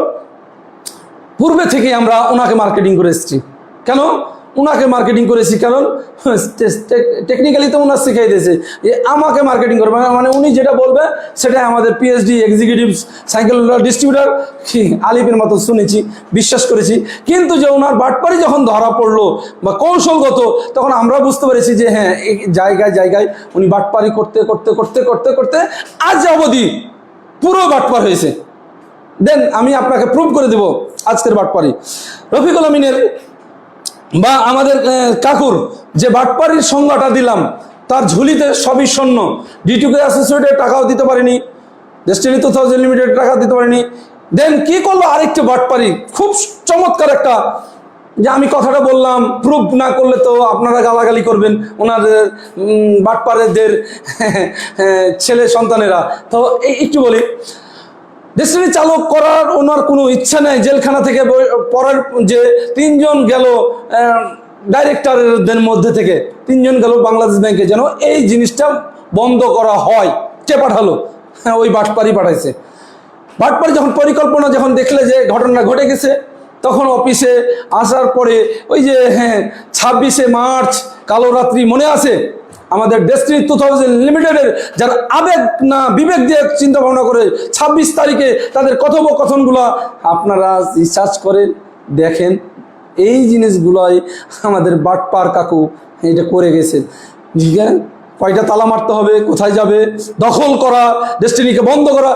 পূর্বে থেকে আমরা ওনাকে মার্কেটিং করে এসেছি। কেন ওনাকে মার্কেটিং করেছি? কারণ টেকনিক্যালি তো ওনার শিখাই দিয়েছে যে আমাকে মার্কেটিং করবে, মানে উনি যেটা বলবে সেটাই আমাদের পিএইচডি এক্সিকিউটিভ সাইকেল ডিস্ট্রিবিউটার আলিপের মতো শুনেছি, বিশ্বাস করেছি। কিন্তু যে ওনার বাটপারি যখন ধরা পড়লো বা কৌশলগত, তখন আমরা বুঝতে পেরেছি যে হ্যাঁ, এই জায়গায় জায়গায় উনি বাটপারি করতে করতে করতে করতে করতে আজ অবধি পুরো বাটপার হয়েছে। দেন আমি আপনাকে প্রুভ করে দেব আজকের বাটপারি। রফিকুল আমিনের বা আমাদের কাকুর যে বাটপারির সংজ্ঞাটা দিলাম, তার ঝুলিতে সবই শূন্য। ডিটুকে অ্যাসোসিয়েটের টাকাও দিতে পারেনি, ডেস্টিনি 2000 লিমিটেড টাকা দিতে পারেনি। দেন কি করলো আরেকটি বাটপারি, খুব চমৎকার একটা, যে আমি কথাটা বললাম, প্রুভ না করলে তো আপনারা গালাগালি করবেন ওনাদের বাটপারেদের ছেলে সন্তানেরা। তো একটু বলি, ডেস্টিনি চালক করার ওনার কোনো ইচ্ছা নেই। জেলখানা থেকে পরের যে 3 জন গেল ডাইরেক্টরদের মধ্যে থেকে 3 জন গেল বাংলাদেশ ব্যাংকে, যেন এই জিনিসটা বন্ধ করা হয়। কে পাঠালো? হ্যাঁ, ওই বাটপারি পাঠাইছে। বাটপারি যখন পরিকল্পনা যখন দেখলে যে ঘটনা ঘটে গেছে, তখন অফিসে আসার পরে ওই যে 26শে মার্চ কালো রাত্রি মনে আছে? আমাদের ডেস্টিনি 2000 লিমিটেডের যারা আবেগ না বিবেক দিয়ে চিন্তা ভাবনা করে 26 তারিখে তাদের কথোপকথনগুলো আপনারা রিসার্চ করে দেখেন। এই জিনিসগুলোই আমাদের বাটপার কাকু এটা করে গেছে। কয়টা তালা মারতে হবে, কোথায় যাবে, দখল করা, ডেস্টিনিকে বন্ধ করা।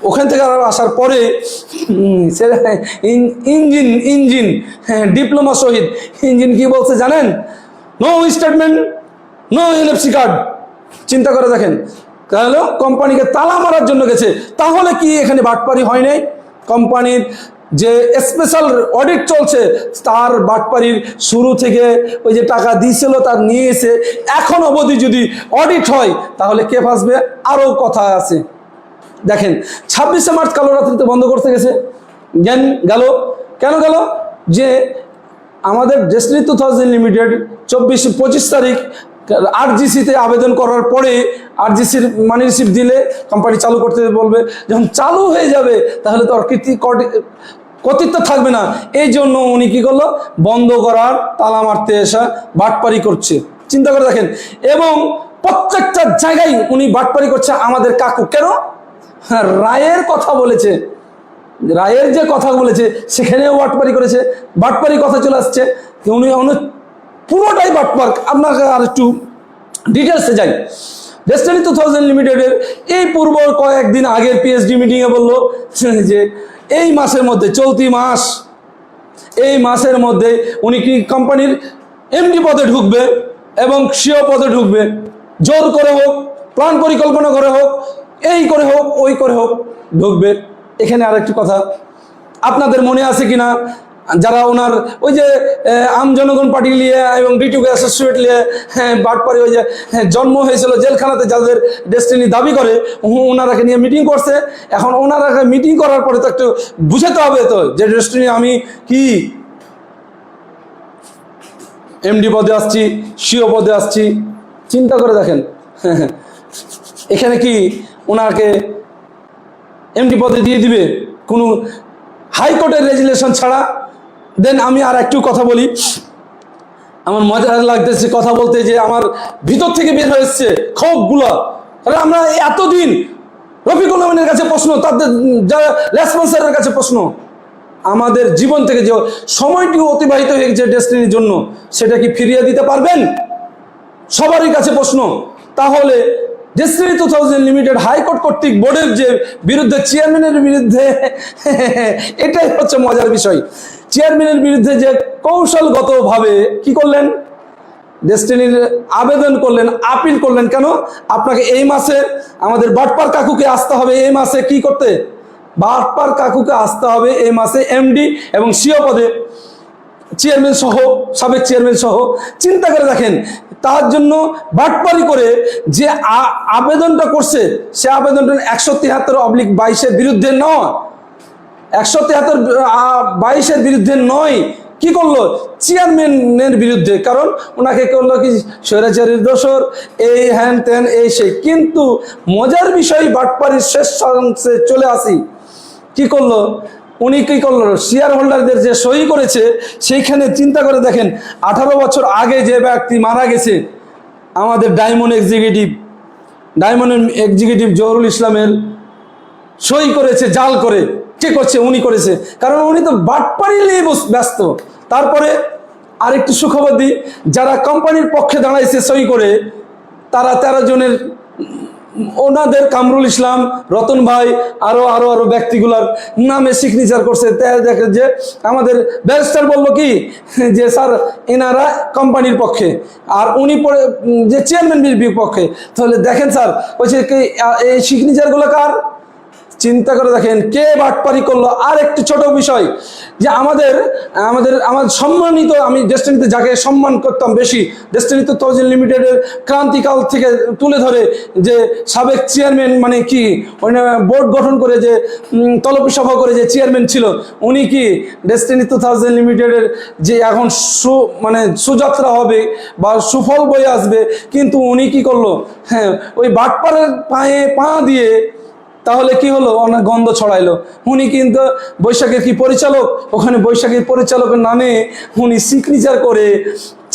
ওখান থেকে আসার পরে ইঞ্জিন ডিপ্লোমা সহিত ইঞ্জিন কি বলছে জানেন? No statement, no NFC card. চিন্তা করে দেখেন, তাহলে কোম্পানিকে তালা মারার জন্য গেছে। তাহলে কি এখানে বাটপারি হয় নাই? কোম্পানির যে স্পেশাল অডিট চলছে, তার বাটপারির শুরু থেকে ওই যে টাকা দিয়েছিল তার নিয়ে এসে এখন অবধি যদি অডিট হয়, তাহলে কে ফাঁসবে? আরও কথা আছে। দেখেন, 26শে মার্চ কালো রাত্রিতে বন্ধ করতে গেছে, গেল কেন গেল? যে আমাদের ডেস্টিনি 2000 লিমিটেড 25 তারিখ আরজিসিতে আবেদন করার পরে আরজিসির মানি রিসিপ্ট দিলে কোম্পানি চালু করতে বলবে। যখন চালু হয়ে যাবে তাহলে তো কর্তৃত্ব থাকবে না। এই জন্য উনি কি করলো? বন্ধ করার তালা মারতে এসে বাটপারি করছে। চিন্তা করে দেখেন, এবং প্রত্যেকটা জায়গায় উনি বাটপারি করছে। আমাদের কাকু কেন? হ্যাঁ, রায়ের কথা বলেছে, রায়ের যে কথা বলেছে সেখানেও বাটপারি করেছে। বাটপারি কথা চলে আসছে, উনি পুরোটাই বাটপার। আপনাকে আর একটু ডিটেলসে যাই। ডেস্টিনি 2000 লিমিটেডের এই পূর্ব কয়েকদিন আগের পিএইচডি মিটিংয়ে বললো যে এই মাসের মধ্যে, চলতি মাস, এই মাসের মধ্যে উনি কি কোম্পানির এমডি পদে ঢুকবে এবং সিও পদে ঢুকবে। জোর করে হোক, প্ল্যান পরিকল্পনা করে হোক, এই করে হোক, ওই করে হোক, ঢুকবে। এখানে আরেকটি কথা, আপনাদের মনে আছে কিনা, যারা ওনার ওই যে আম জনগণ পার্টি নিয়ে এবং ডিটুকে অ্যাসোসিয়েট নিয়ে বাটপারি ওই যে জন্ম হয়েছিল জেলখানাতে, যাদের ডেস্টিনি দাবি করে, ওনারাকে নিয়ে মিটিং করছে। এখন ওনারাকে মিটিং করার পরে তো একটু বুঝাতে হবে তো যে ডেস্টিনি আমি কি এমডি পদে আসছি, সিও পদে আসছি। চিন্তা করে দেখেন, এখানে কি ওনাকে এমডি পদে দিয়ে দিবে কোনো হাইকোর্টের রেজুলেশন ছাড়া? দেন আমি আর একটু কথা বলি, আমার মজা লাগতেছে কথা বলতে, যে আমার ভিতর থেকে বের হয়ে এসছে ক্ষোভগুলো। তাহলে আমরা এতদিন রফিকুল আমিনের কাছে প্রশ্ন, তাদের যারা রেসপন্সারের কাছে প্রশ্ন, আমাদের জীবন থেকে যে সময়টি অতিবাহিত হয়ে গেছে ডেস্টিনির জন্য, সেটা কি ফিরিয়ে দিতে পারবেন? সবারই কাছে প্রশ্ন। তাহলে ডেস্টিনি 2000 লিমিটেড হাইকোর্ট কর্তৃক বোর্ডের যে বিরুদ্ধে, চেয়ারম্যানের বিরুদ্ধে, এটাই হচ্ছে মজার বিষয়। চেয়ারম্যানের বিরুদ্ধে যে কৌশলগতভাবে কি করলেন? ডেস্টিনির আবেদন করলেন, আপিল করলেন। কেন? আপনাকে এই মাসে আমাদের বাটপার কাকুকে আসতে হবে, এই মাসে কি করতে? বাটপার কাকুকে আসতে হবে এই মাসে এমডি এবং সিও পদে, চেয়ারম্যান সহ, সাবেক চেয়ারম্যান সহ। চিন্তা করে দেখেন, তার জন্য বাটপারি করে যে আবেদনটা করছে, সে আবেদনটা 173/22 বিরুদ্ধে নয়, 173/22 বিরুদ্ধে নয়। কি করলো? চেয়ারম্যানের বিরুদ্ধে, কারণ ওনাকে করলো কি স্বৈরাচারীর দোসর, এই হ্যান ত্যান এই সেই। কিন্তু মজার বিষয়, বাটপাড়ির শেষ অংশে চলে আসি, কি করলো উনি, কি করলো শেয়ার হোল্ডারদের যে সই করেছে সেইখানে চিন্তা করে দেখেন 18 বছর আগে যে ব্যক্তি মারা গেছে, আমাদের ডায়মন্ড এক্সিকিউটিভ জহুরুল ইসলামের সই করেছে জাল করে। কে করছে? উনি করেছে, কারণ উনি তো বাটপাড়ি নিয়ে ব্যস্ত। তারপরে আরেকটি সুখবর দিই, যারা কোম্পানির পক্ষে দাঁড়াইছে সই করে, তারা 13 জনের, ওনাদের কামরুল ইসলাম, রতন ভাই, আরো ব্যক্তিগুলার নামে সিগনেচার করছে। দেখে যে আমাদের ব্যারিস্টার বলল কি যে স্যার এনারা কোম্পানির পক্ষে, আর উনি যে চেয়ারম্যান বিপক্ষে। তাহলে দেখেন স্যার বলছে এই সিগনেচারগুলো কার? চিন্তা করে দেখেন কে বাটপারি করলো। আর একটি ছোট বিষয়, যে আমাদের সম্মানিত, আমি ডেস্টিনিতে যাকে সম্মান করতাম বেশি, ডেস্টিনি 2000 লিমিটেডের ক্রান্তিকাল থেকে তুলে ধরে যে সাবেক চেয়ারম্যান, মানে কি বোর্ড গঠন করে যে তলবি সভা করে যে চেয়ারম্যান ছিল, উনি কি ডেস্টিনি 2000 লিমিটেডের যে এখন সুযাত্রা হবে বা সুফল বয়ে আসবে, কিন্তু উনি কি করলো? হ্যাঁ, ওই বাটপারের পায়ে পা দিয়ে তাহলে কি হলো? অনেক গন্ধ ছড়াইলো। উনি কিন্তু বৈশাখের কি পরিচালক, ওখানে বৈশাখের পরিচালকের নামে উনি সিগনেচার করে,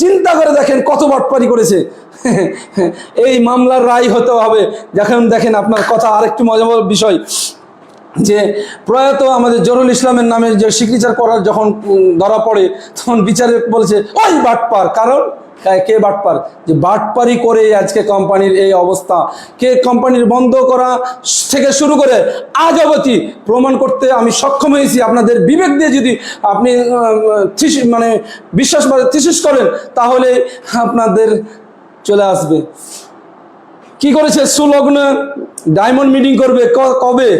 চিন্তা করে দেখেন কত বাটপারি করেছে। এই মামলার রায় হতে হবে। দেখেন আপনার কথা আরেকটু মজার বিষয়, যে প্রয়াত আমাদের জহুরুল ইসলামের নামে যে সিগনেচার করার যখন ধরা পড়ে, তখন বিচারক বলেছে ওই বাটপার। কারণ কে বাটপার? যে বাটপারি করে আজকে কোম্পানির এই অবস্থা। কে কোম্পানির বন্ধ করা থেকে শুরু করে আজ অবধি প্রমাণ করতে আমি সক্ষম হয়েছি। আপনাদের বিবেক দিয়ে যদি আপনি বিশ্বাস থিসিস করেন, তাহলে আপনাদের চলে আসবে। কি করেছে? সুলগ্ন ডায়মন্ড মিটিং করবে কবে?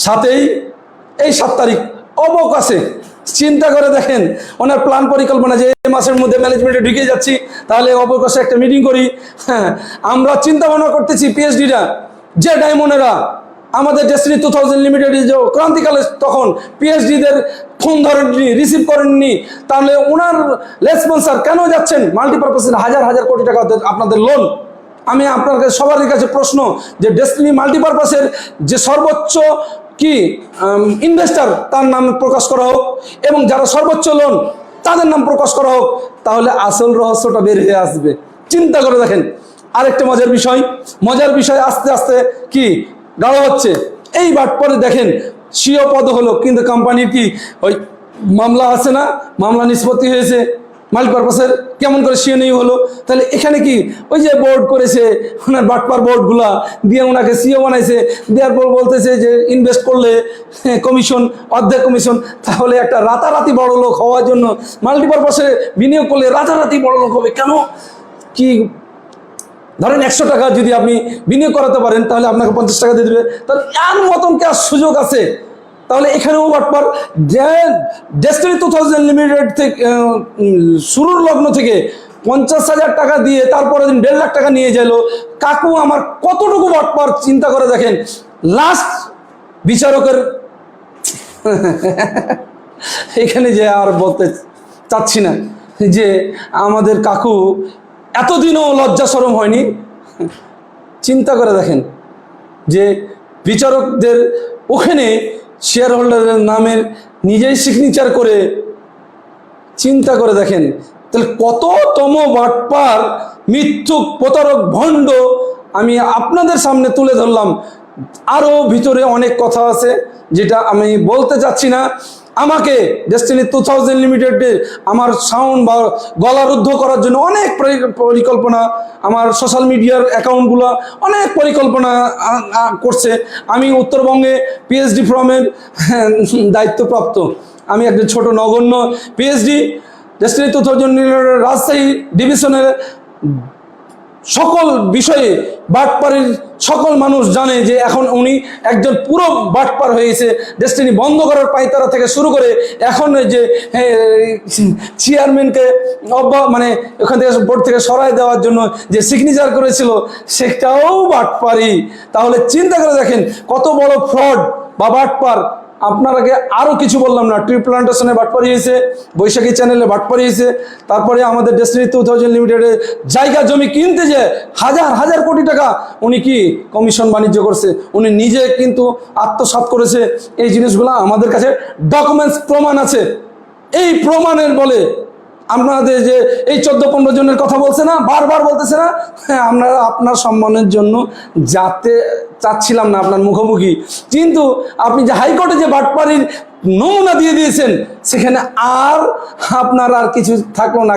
7 তারিখ অবকাশে। চিন্তা করে দেখেন ওনার প্ল্যান পরিকল্পনা, যে এই মাসের মধ্যে ম্যানেজমেন্টে ঢুকে যাচ্ছি, তাহলে অবকাশে একটা মিটিং করি। হ্যাঁ, আমরা চিন্তা ভাবনা করতেছি পিএইচডিরা, যে ডায়মন্ডেরা আমাদের ডেস্টিনি 2000 লিমিটেড যে ক্রান্তিকালে তখন পিএইচডিদের ফোন ধরেননি, রিসিভ করেননি, তাহলে ওনার রেসপন্সার কেন যাচ্ছেন? মাল্টিপারপাসের হাজার কোটি টাকা আপনাদের লোন। আমি আপনার সবার কাছে প্রশ্ন, যে ডেস্টিনি মাল্টিপারপাসের যে সর্বোচ্চ কি ইনভেস্টার, তার নাম প্রকাশ করা হোক, এবং যারা সর্বোচ্চ লোন তাদের নাম প্রকাশ করা হোক, তাহলে আসল রহস্যটা বের হয়ে আসবে। চিন্তা করে দেখেন। আরেকটা মজার বিষয় আস্তে আস্তে কি গাঢ় হচ্ছে। এই বাটপারে দেখেন সিও পদ হলো, কিন্তু কোম্পানির কি ওই মামলা আছে না, মামলা নিষ্পত্তি হয়েছে মাল্টিপারপাসের, কেমন করে সিও নেই হলো? তাহলে এখানে কি ওই যে বোর্ড করেছে, ওনার বাটপার বোর্ডগুলা দিয়ে ওনাকে সিও বানাইছে, দেওয়ার পর বলতেছে যে ইনভেস্ট করলে কমিশন, অর্ধেক কমিশন। তাহলে একটা রাতারাতি বড় লোক হওয়ার জন্য মাল্টিপারপাসে বিনিয়োগ করলে রাতারাতি বড় লোক হবে কেন? কি ধরেন 100 টাকা যদি আপনি বিনিয়োগ করাতে পারেন, তাহলে আপনাকে 50 টাকা দিয়ে দেবে। তাহলে এর মতন কি আর সুযোগ আছে? তাহলে এখানেও বাটপার, যে ডেস্টিনি 2000 লিমিটেড থেকে শুরুর লগ্ন থেকে 50,000 টাকা দিয়ে তারপরে দিন 1.5 লাখ টাকা নিয়ে গেল। কাকু আমার কতটুকু বাটপার চিন্তা করে দেখেন। লাস্ট বিচারকের এখানে যে আর বলতে চাচ্ছি না, যে আমাদের কাকু এতদিনও লজ্জা শরম হয়নি। চিন্তা করে দেখেন যে বিচারকদের ওখানে শেয়ার হোল্ডারের নামের নিজেই সিগনেচার করে, চিন্তা করে দেখেন তাহলে কততম বাটপার, মিথ্যুক, প্রতারক, ভণ্ড আমি আপনাদের সামনে তুলে ধরলাম। আরও ভিতরে অনেক কথা আছে যেটা আমি বলতে চাচ্ছি না। আমাকে ডেস্টিনি 2000 লিমিটেডে আমার সাউন্ড বা গলা রুদ্ধ করার জন্য অনেক পরিকল্পনা, আমার সোশ্যাল মিডিয়ার অ্যাকাউন্টগুলো অনেক পরিকল্পনা করছে। আমি উত্তরবঙ্গে পিএইচডি ফর্মের দায়িত্বপ্রাপ্ত, আমি একজন ছোট নগণ্য পিএইচডি। ডেস্টিনি 2000 রাজশাহী ডিভিশনের সকল বিষয়ে বাটপারের সকল মানুষ জানে যে এখন উনি একজন পুরো বাটপার হয়েছে। ডেস্টিনি বন্ধ করার পায়তারা থেকে শুরু করে এখন যে চেয়ারম্যানকে ওখান থেকে বোর্ড থেকে সরাই দেওয়ার জন্য যে সিগনেচার করেছিল, সেটাও বাটপারি। তাহলে চিন্তা করে দেখেন কত বড় ফ্রড বা বাটপার আপনারাকে আরও কিছু বললাম না, ট্রি প্লান্টেশনে বাটপারি হয়েছে, বৈশাখী চ্যানেলে বাটপারি হয়েছে, তারপরে আমাদের ডেস্টিনি 2000 লিমিটেডের জায়গা জমি কিনতে যে হাজার হাজার কোটি টাকা উনি কি কমিশন বাণিজ্য করছে, উনি নিজে কিন্তু আত্মসাৎ করেছে। এই জিনিসগুলো আমাদের কাছে ডকুমেন্টস প্রমাণ আছে। এই প্রমাণের বলে আপনাদের যে এই 14-15 জনের কথা বলছে না, বারবার বলতেছে না, হ্যাঁ আমরা আপনার সম্মানের জন্য যাতে চাচ্ছিলাম না আপনার মুখোমুখি, কিন্তু আপনি যে হাইকোর্টে যে বাটপাড়ির নমুনা দিয়ে দিয়েছেন সেখানে আর আপনার আর কিছু থাকলো না।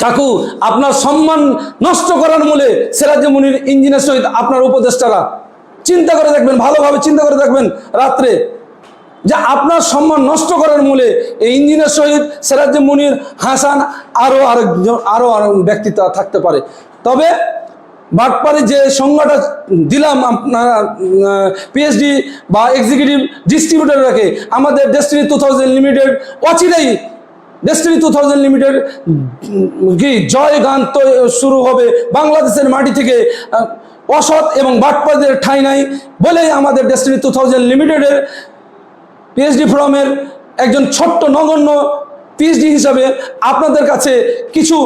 কাকু আপনার সম্মান নষ্ট করার মূলে সিরাজ মুনির ইঞ্জিনিয়ার সহিত আপনার উপদেষ্টারা চিন্তা করে দেখবেন, ভালোভাবে চিন্তা করে দেখবেন রাত্রে, যে আপনার সম্মান নষ্ট করার মূলে এই ইঞ্জিনিয়ার শহীদ সিরাজ মুনির হাসান আরো ব্যক্তিত্ব থাকতে পারে। তবে বাটপাড়ি যে সংজ্ঞাটা দিলাম আপনার পিএইচডি বা এক্সিকিউটিভ ডিস্ট্রিবিউটরকে, আমাদের ডেস্টিনি 2000 লিমিটেড অচিরেই ডেস্টিনি 2000 লিমিটেড কি জয় গান তো শুরু হবে বাংলাদেশের মাটি থেকে। অসৎ এবং বাটপাড়িদের ঠাঁই নাই বলেই আমাদের ডেস্টিনি 2000 লিমিটেডের পিএইচডি ফোরামের একজন ছোট্ট নগণ্য পিএইচডি হিসাবে আপনাদের কাছে কিছু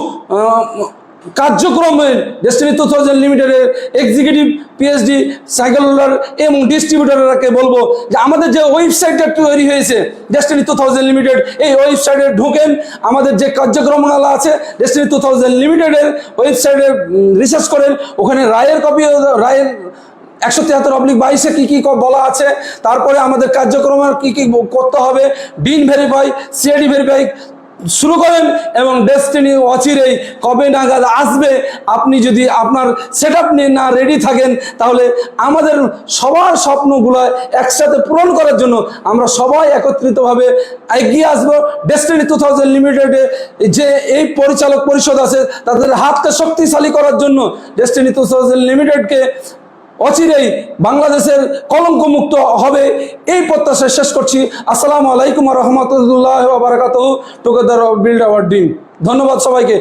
কার্যক্রমের ডেস্টিনি 2000 লিমিটেডের এক্সিকিউটিভ পিএইচডি সাইকেলার এবং ডিস্ট্রিবিউটরকে বলবো যে আমাদের যে ওয়েবসাইটটা তৈরি হয়েছে ডেস্টিনি 2000 লিমিটেড, এই ওয়েবসাইটে ঢোকেন, আমাদের যে কার্যক্রমগুলো আছে ডেস্টিনি 2000 লিমিটেডের ওয়েবসাইটে রিসার্চ করেন, ওখানে রায়ের কপি, রায়ের 173/22 কি কি বলা আছে, তারপরে আমাদের কার্যক্রমের কি কি করতে হবে, ডিন ভেরিফাই, সিআইডি ভেরিফাই শুরু করেন এবং ডেস্টিনি অচিরেই কবে নাগাদ আসবে। আপনি যদি আপনার সেট আপ নিয়ে না রেডি থাকেন তাহলে আমাদের সবার স্বপ্নগুলো একসাথে পূরণ করার জন্য আমরা সবাই একত্রিতভাবে এগিয়ে আসবো। ডেস্টিনি 2000 লিমিটেডে যে এই পরিচালক পরিষদ আছে তাদের হাতকে শক্তিশালী করার জন্য ডেস্টিনি 2000 লিমিটেডকে অচিরেই বাংলাদেশের কলঙ্কমুক্ত হবে এই প্রত্যাশা শেষ করছি। আসসালামু আলাইকুম ওয়া রাহমাতুল্লাহি ওয়া বারাকাতুহু। Together build our dream. ধন্যবাদ সবাইকে।